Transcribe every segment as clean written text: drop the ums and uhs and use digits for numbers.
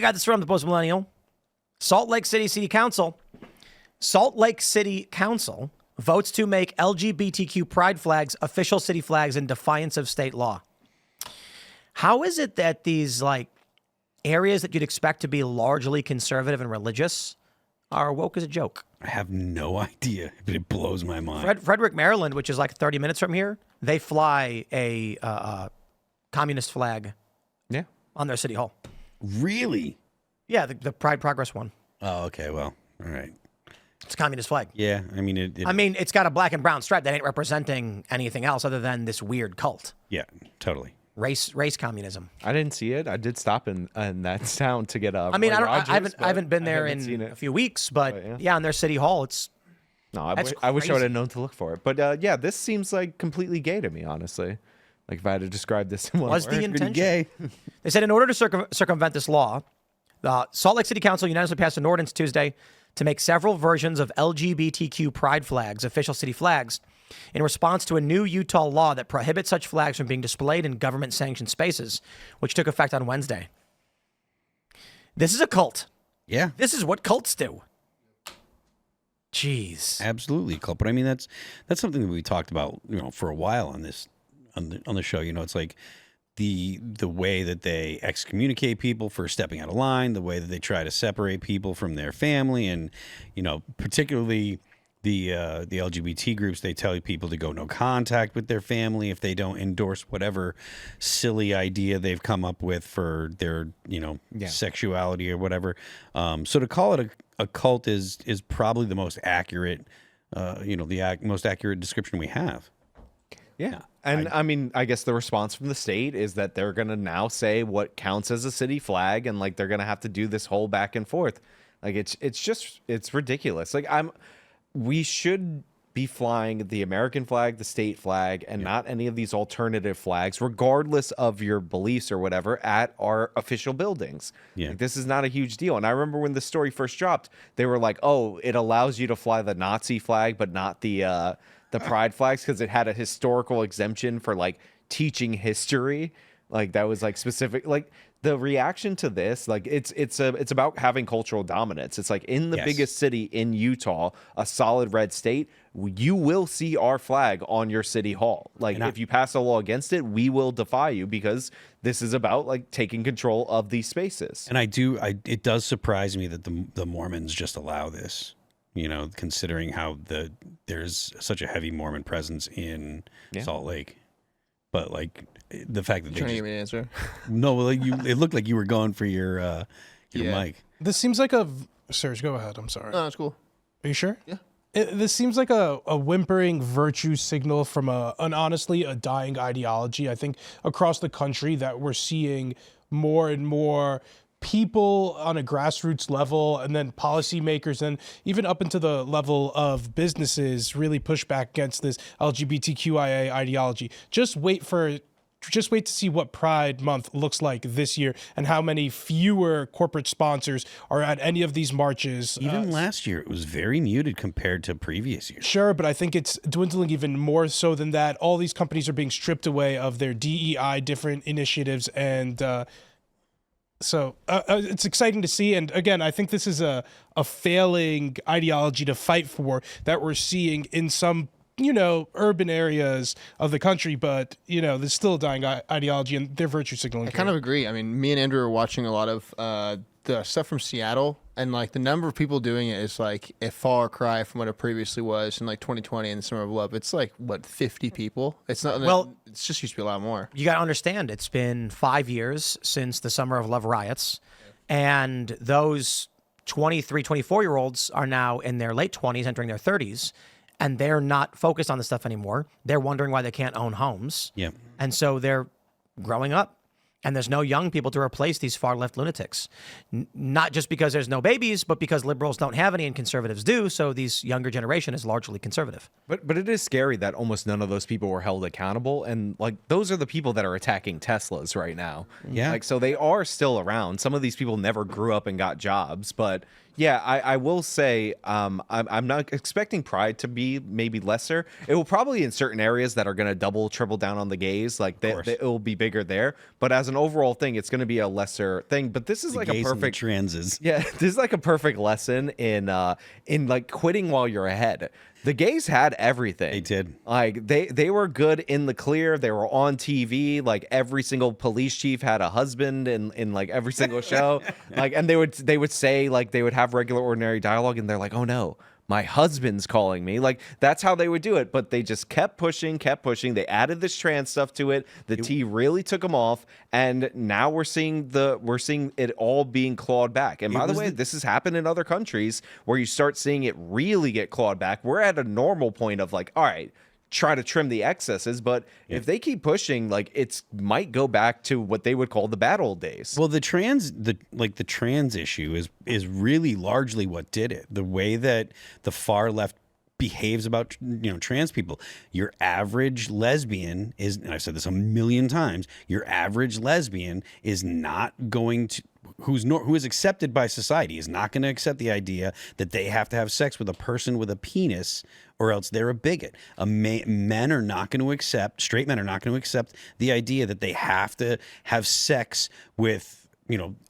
got this from the Post Millennial. Salt Lake City Council votes to make LGBTQ pride flags official city flags in defiance of state law. How is it that these like areas that you'd expect to be largely conservative and religious are woke as a joke? I have no idea, but it blows my mind. Frederick, Maryland, which is like 30 minutes from here, they fly a communist flag on their city hall. Really? Yeah, the Pride Progress one. Oh, okay. Well, all right. It's a communist flag. Yeah, I mean, it's got a black and brown stripe that ain't representing anything else other than this weird cult. Yeah, totally. Race communism. I didn't see it. I did stop in that town to get a. I mean, I haven't been there in a few weeks, but yeah, in their city hall, it's. No, I wish I would have known to look for it. But yeah, this seems like completely gay to me, honestly. Like if I had to describe this in one word. The intention? Gay. They said in order to circumvent this law, the Salt Lake City Council unanimously passed an ordinance Tuesday to make several versions of LGBTQ pride flags official city flags in response to a new Utah law that prohibits such flags from being displayed in government-sanctioned spaces, which took effect on Wednesday. This is a cult. Yeah. This is what cults do. Jeez. Absolutely, cult. But I mean, that's something that we talked about, for a while on the show. It's like the way that they excommunicate people for stepping out of line, the way that they try to separate people from their family, and particularly the LGBT groups, they tell people to go no contact with their family if they don't endorse whatever silly idea they've come up with for their sexuality or whatever. So to call it a cult is probably the most accurate most accurate description we have. Yeah. And I mean, I guess the response from the state is that they're going to now say what counts as a city flag, and like they're going to have to do this whole back and forth. Like it's ridiculous. Like we should be flying the American flag, the state flag, and not any of these alternative flags, regardless of your beliefs or whatever, at our official buildings. Yeah. Like, this is not a huge deal. And I remember when the story first dropped, they were like, "Oh, it allows you to fly the Nazi flag, but not the pride flags because it had a historical exemption for like teaching history." Like that was like specific. Like the reaction to this, like it's about having cultural dominance. It's like in the biggest city in Utah, a solid red state, you will see our flag on your city hall. Like if you pass a law against it, we will defy you because this is about like taking control of these spaces. And it does surprise me that the Mormons just allow this. Considering how there's such a heavy Mormon presence in Salt Lake, but like the fact that trying to give me an answer. No, like it looked like you were going for your mic. This seems like Serge, go ahead. I'm sorry. No, that's cool. Are you sure? Yeah. This seems like a whimpering virtue signal from honestly a dying ideology. I think across the country that we're seeing more and more people on a grassroots level, and then policymakers, and even up into the level of businesses really push back against this LGBTQIA ideology. Just wait to see what Pride Month looks like this year and how many fewer corporate sponsors are at any of these marches. Even last year, it was very muted compared to previous years. Sure, but I think it's dwindling even more so than that. All these companies are being stripped away of their DEI, different initiatives, and so it's exciting to see. And again, I think this is a failing ideology to fight for that we're seeing in some urban areas of the country, but there's still a dying ideology, and they're virtue signaling. I kind of agree. I mean, me and Andrew are watching a lot of the stuff from Seattle, and like the number of people doing it is like a far cry from what it previously was in like 2020 and the Summer of Love. It's like 50 people. It's not. Well, it's just used to be a lot more. You got to understand, it's been 5 years since the Summer of Love riots, and those 23, 24-year-olds are now in their late 20s, entering their 30s. And they're not focused on this stuff anymore. They're wondering why they can't own homes. Yeah. And so they're growing up. And there's no young people to replace these far-left lunatics. Not just because there's no babies, but because liberals don't have any and conservatives do. So these younger generation is largely conservative. But it is scary that almost none of those people were held accountable. And like those are the people that are attacking Teslas right now. Yeah. Like, so they are still around. Some of these people never grew up and got jobs. But yeah, I will say I'm not expecting Pride to be maybe lesser. It will probably in certain areas that are going to double, triple down on the gays. Like it will be bigger there. But as an an overall thing, it's going to be a lesser thing. But this is like a Gays and the perfect transes. Yeah, this is like a perfect lesson in like quitting while you're ahead. The gays had everything. They did. Like they were good in the clear. They were on TV. Like every single police chief had a husband in like every single show. Like, and they would say, like, they would have regular ordinary dialogue, and they're like, oh no, my husband's calling me. Like, that's how they would do it. But they just kept pushing. They added this trans stuff to it. The T really took them off, and now we're seeing it all being clawed back. And by the way, this has happened in other countries where you start seeing it really get clawed back. We're at a normal point of like, all right, try to trim the excesses, but if they keep pushing, like, it's might go back to what they would call the bad old days. Well, the trans issue is really largely what did it. The way that the far left behaves about trans people. Your average lesbian is, and I've said this a million times, your average lesbian is not going to who is accepted by society is not going to accept the idea that they have to have sex with a person with a penis or else they're a bigot. Men are not going to accept, straight men are not going to accept the idea that they have to have sex with,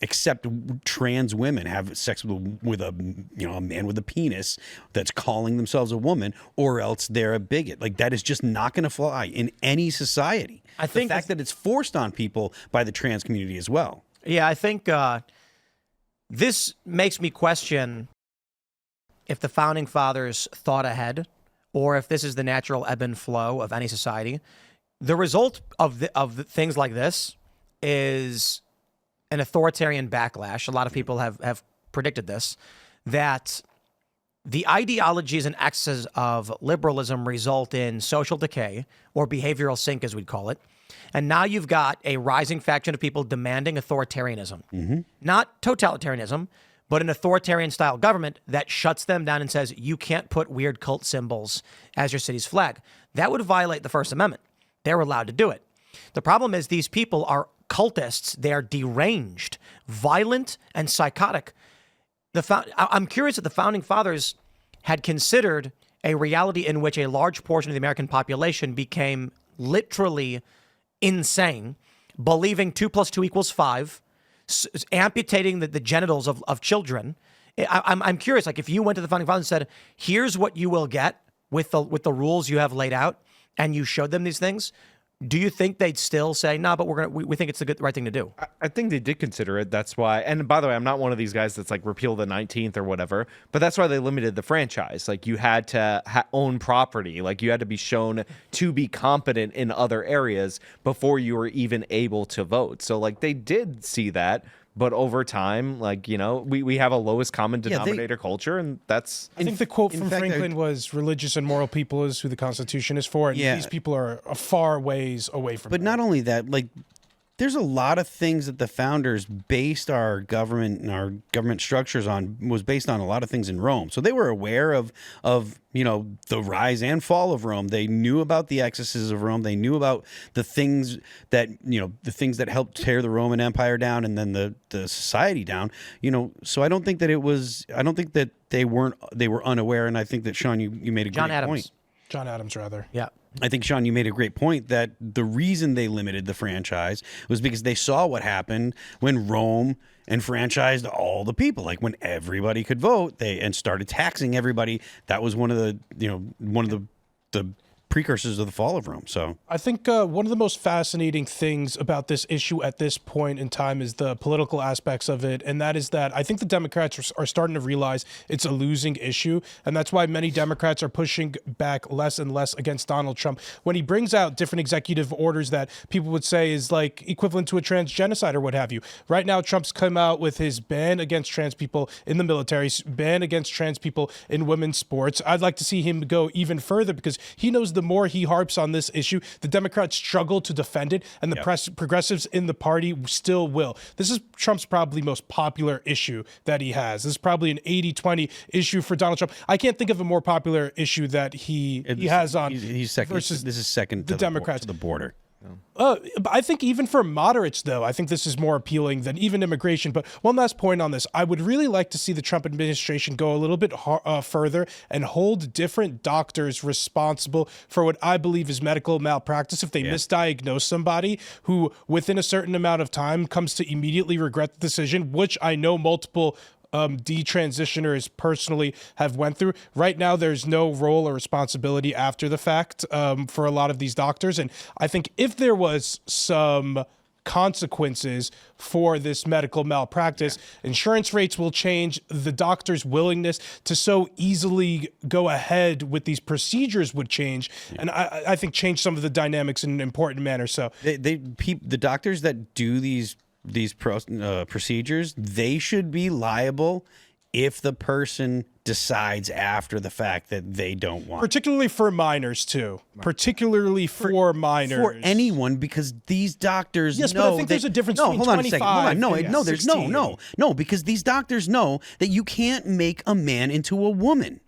accept trans women have sex with a man with a penis that's calling themselves a woman, or else they're a bigot. Like, that is just not going to fly in any society. I think the fact that it's forced on people by the trans community as well. Yeah, I think this makes me question if the Founding Fathers thought ahead, or if this is the natural ebb and flow of any society. The result of things like this is an authoritarian backlash. A lot of people have predicted this, that the ideologies and excesses of liberalism result in social decay, or behavioral sink, as we'd call it. And now you've got a rising faction of people demanding authoritarianism. Not totalitarianism, but an authoritarian-style government that shuts them down and says, you can't put weird cult symbols as your city's flag. That would violate the First Amendment. They're allowed to do it. The problem is these people are cultists. They're deranged, violent, and psychotic. I'm curious if the Founding Fathers had considered a reality in which a large portion of the American population became literally insane, believing 2 + 2 = 5, amputating the genitals of children. I'm curious, like, if you went to the Founding Fathers and said, here's what you will get with the rules you have laid out, and you showed them these things, do you think they'd still say, no, but we think it's the right thing to do? I think they did consider it. That's why. And by the way, I'm not one of these guys that's like repeal the 19th or whatever, but that's why they limited the franchise. Like, you had to own property. Like, you had to be shown to be competent in other areas before you were even able to vote. So, like, they did see that. But over time, like, we have a lowest common denominator culture, and that's... I think the quote from Franklin was, religious and moral people is who the Constitution is for, and these people are a far ways away from But not only that, like, there's a lot of things that the founders based our government and our government structures on, was based on a lot of things in Rome. So they were aware of the rise and fall of Rome. They knew about the excesses of Rome. They knew about the things that helped tear the Roman Empire down and then the society down. So I don't think that they were unaware. And I think that, Sean, you made a great point. John Adams, rather. Yeah. I think, Sean, you made a great point that the reason they limited the franchise was because they saw what happened when Rome enfranchised all the people. Like, when everybody could vote, and started taxing everybody. That was one of the precursors of the fall of Rome. So I think one of the most fascinating things about this issue at this point in time is the political aspects of it, and that is that I think the Democrats are starting to realize it's a losing issue, and that's why many Democrats are pushing back less and less against Donald Trump when he brings out different executive orders that people would say is like equivalent to a trans genocide or what have you. Right now, Trump's come out with his ban against trans people in the military, ban against trans people in women's sports. I'd like to see him go even further, because he knows the more he harps on this issue, the Democrats struggle to defend it, and the progressives in the party still will. This is Trump's probably most popular issue that he has. This is probably an 80-20 issue for Donald Trump. I can't think of a more popular issue that he has on. He's second. Versus this is second to the Democrats. To the border. I think even for moderates, though, I think this is more appealing than even immigration. But one last point on this. I would really like to see the Trump administration go a little bit further and hold different doctors responsible for what I believe is medical malpractice if they misdiagnose somebody who, within a certain amount of time, comes to immediately regret the decision, which I know multiple detransitioners personally have went through. Right now, there's no role or responsibility after the fact for a lot of these doctors. And I think if there was some consequences for this medical malpractice, insurance rates will change. The doctor's willingness to so easily go ahead with these procedures would change. And I think change some of the dynamics in an important manner. So the doctors that do these procedures, they should be liable if the person decides after the fact that they don't want particularly for minors too. Particularly for minors. For anyone, because these doctors yes, know but I think there's a difference between 25 no, there's 16. no, because these doctors know that you can't make a man into a woman.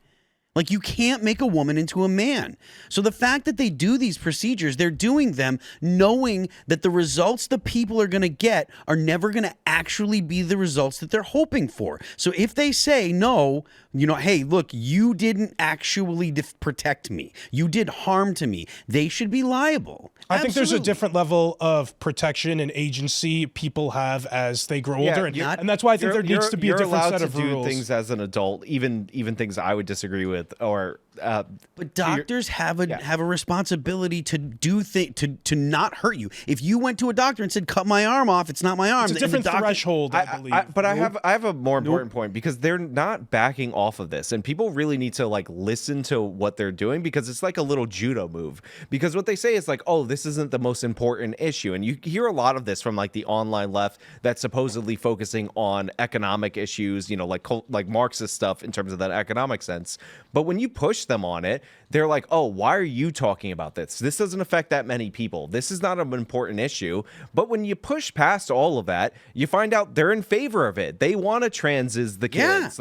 Like, you can't make a woman into a man. So the fact that they do these procedures, they're doing them knowing that the results the people are going to get are never going to actually be the results that they're hoping for. So if they say, no, hey, look, you didn't actually protect me. You did harm to me. They should be liable. I think there's a different level of protection and agency people have as they grow older. And that's why I think there needs to be a different set of rules. You're allowed to do things as an adult, even things I would disagree with. But doctors have a responsibility to do to not hurt you. If you went to a doctor and said, "Cut my arm off," it's not my arm. It's a different threshold, I believe. I have a more important point, because they're not backing off of this, and people really need to listen to what they're doing, because it's like a little judo move. Because what they say is "Oh, this isn't the most important issue," and you hear a lot of this from the online left that's supposedly focusing on economic issues, like Marxist stuff in terms of that economic sense. But when you push them on it, they're like, "Oh, why are you talking about this? This doesn't affect that many people. This is not an important issue." But when you push past all of that, you find out they're in favor of it. They want to transes the kids.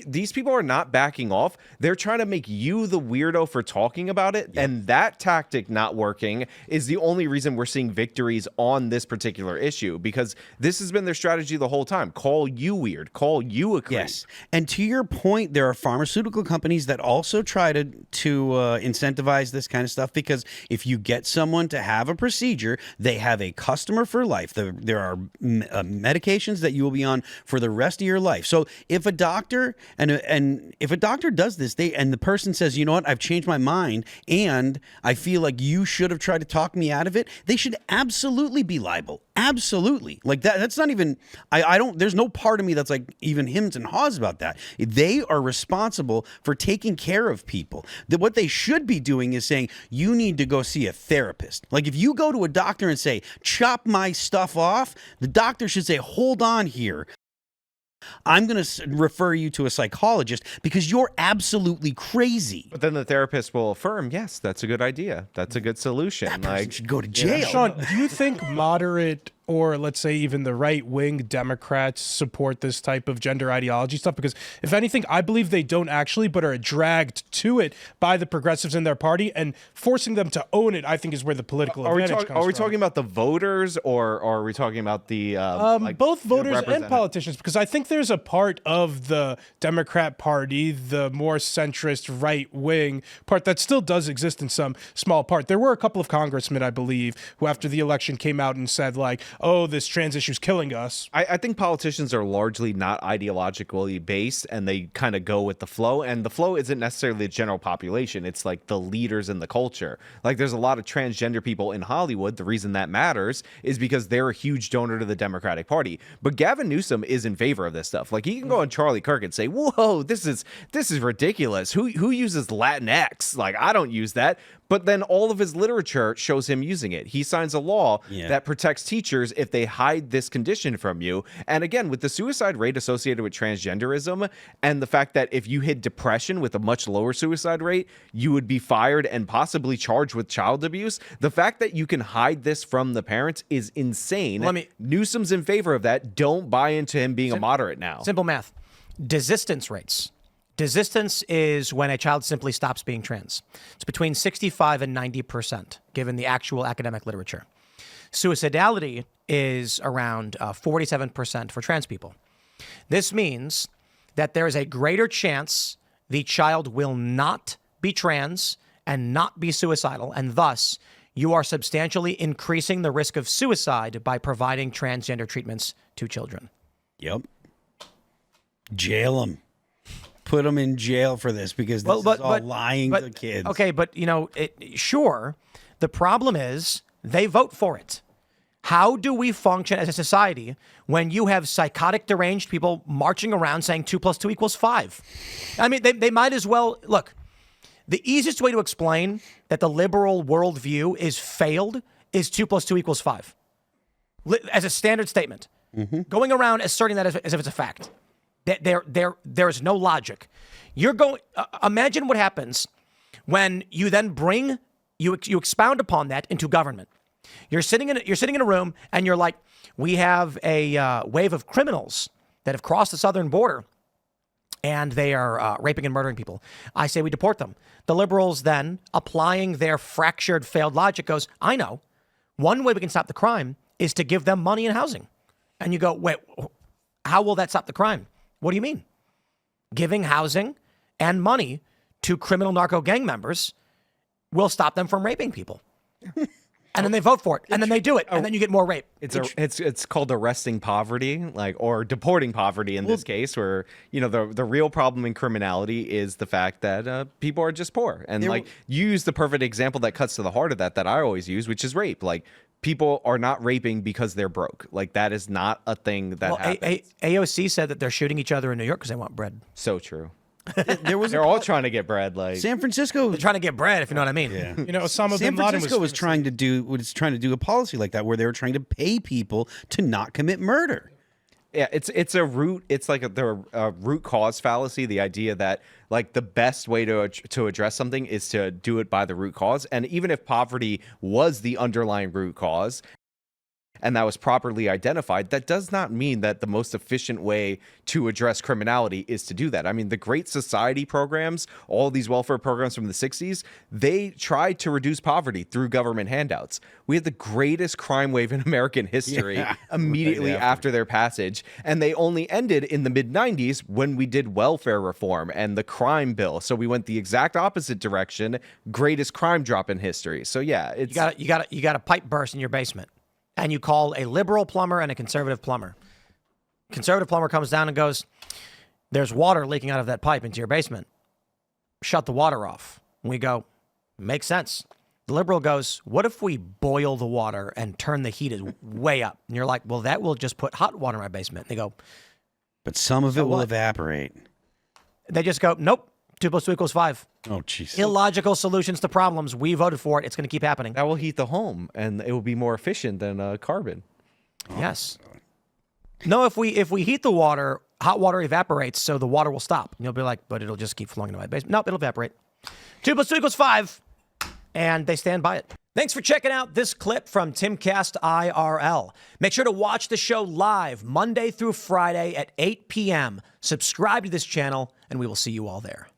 These people are not backing off. They're trying to make you the weirdo for talking about it. And that tactic not working is the only reason we're seeing victories on this particular issue, because this has been their strategy the whole time. Call you weird. Call you a creep. Yes. And to your point, there are pharmaceutical companies that also try to incentivize this kind of stuff, because if you get someone to have a procedure, they have a customer for life. There are medications that you will be on for the rest of your life. So if a doctor if a doctor does this, and the person says, "You know what, I've changed my mind and I feel like you should have tried to talk me out of it," they should absolutely be liable. Absolutely. That's not even, there's no part of me that's even hems and haws about that. They are responsible for taking care of people. What they should be doing is saying, you need to go see a therapist. If you go to a doctor and say, "Chop my stuff off," the doctor should say, "Hold on here. I'm going to refer you to a psychologist because you're absolutely crazy." But then the therapist will affirm, "Yes, that's a good idea. That's a good solution." That person should go to jail. Sean, do you think moderate, or let's say even the right-wing Democrats support this type of gender ideology stuff? Because if anything, I believe they don't actually, but are dragged to it by the progressives in their party, and forcing them to own it, I think, is where the political advantage comes from. Are we talking about the voters, or are we talking about the both voters and politicians? Because I think there's a part of the Democrat Party, the more centrist right-wing part, that still does exist in some small part. There were a couple of congressmen, I believe, who after the election came out and said, "Oh, this trans issue is killing us." I think politicians are largely not ideologically based, and they kind of go with the flow. And the flow isn't necessarily the general population. It's the leaders in the culture. There's a lot of transgender people in Hollywood. The reason that matters is because they're a huge donor to the Democratic Party. But Gavin Newsom is in favor of this stuff. He can go on Charlie Kirk and say, "Whoa, this is ridiculous. Who uses Latinx? I don't use that." But then all of his literature shows him using it. He signs a law that protects teachers if they hide this condition from you. And again, with the suicide rate associated with transgenderism, and the fact that if you hid depression with a much lower suicide rate, you would be fired and possibly charged with child abuse. The fact that you can hide this from the parents is insane. Newsom's in favor of that. Don't buy into him being a moderate now. Simple math. Desistance rates Desistance is when a child simply stops being trans. It's between 65 and 90%, given the actual academic literature. Suicidality is around 47% for trans people. This means that there is a greater chance the child will not be trans and not be suicidal, and thus you are substantially increasing the risk of suicide by providing transgender treatments to children. Yep. Jail them. Put them in jail for this because this is all lying to kids. Okay, but sure, the problem is they vote for it. How do we function as a society when you have psychotic, deranged people marching around saying 2 + 2 = 5? I mean, they might as well look. The easiest way to explain that the liberal worldview is failed is 2 + 2 = 5, as a standard statement. Going around asserting that as if it's a fact. There is no logic. You're going. Imagine what happens when you then bring you expound upon that into government. You're sitting in a room and you're like, we have a wave of criminals that have crossed the southern border, and they are raping and murdering people. I say we deport them. The liberals then, applying their fractured, failed logic, goes, I know. One way we can stop the crime is to give them money and housing. And you go, wait, how will that stop the crime? What do you mean? Giving housing and money to criminal narco gang members will stop them from raping people. And then they vote for it, and then they do it, and then you get more rape. It's called arresting poverty, or deporting poverty in this case, where the real problem in criminality is the fact that people are just poor, and you use the perfect example that cuts to the heart of that I always use, which is rape. People are not raping because they're broke. That is not a thing that happens. AOC said that they're shooting each other in New York because they want bread. So true. They're all trying to get bread. San Francisco. They're trying to get bread, if you know what I mean. Yeah. Osama San bin Laden Francisco was trying to do a policy like that where they were trying to pay people to not commit murder. Yeah, it's the root cause fallacy. The idea that the best way to address something is to do it by the root cause, and even if poverty was the underlying root cause, and that was properly identified, that does not mean that the most efficient way to address criminality is to do that. I mean, the Great Society programs, all these welfare programs from the 60s, they tried to reduce poverty through government handouts. We had the greatest crime wave in American history immediately after their passage, and they only ended in the mid-90s when we did welfare reform and the crime bill. So we went the exact opposite direction, greatest crime drop in history. So yeah, it's you got a pipe burst in your basement. And you call a liberal plumber and a conservative plumber. Conservative plumber comes down and goes, there's water leaking out of that pipe into your basement. Shut the water off. And we go, makes sense. The liberal goes, what if we boil the water and turn the heat way up? And you're like, well, that will just put hot water in my basement. And they go, but some of it will evaporate. They just go, nope. 2 + 2 = 5. Oh, jeez. Illogical solutions to problems. We voted for it. It's going to keep happening. That will heat the home, and it will be more efficient than carbon. Yes. No, if we heat the water, hot water evaporates, so the water will stop. And you'll be like, but it'll just keep flowing into my basement. Nope, it'll evaporate. 2 + 2 = 5. And they stand by it. Thanks for checking out this clip from Timcast IRL. Make sure to watch the show live Monday through Friday at 8 p.m. Subscribe to this channel, and we will see you all there.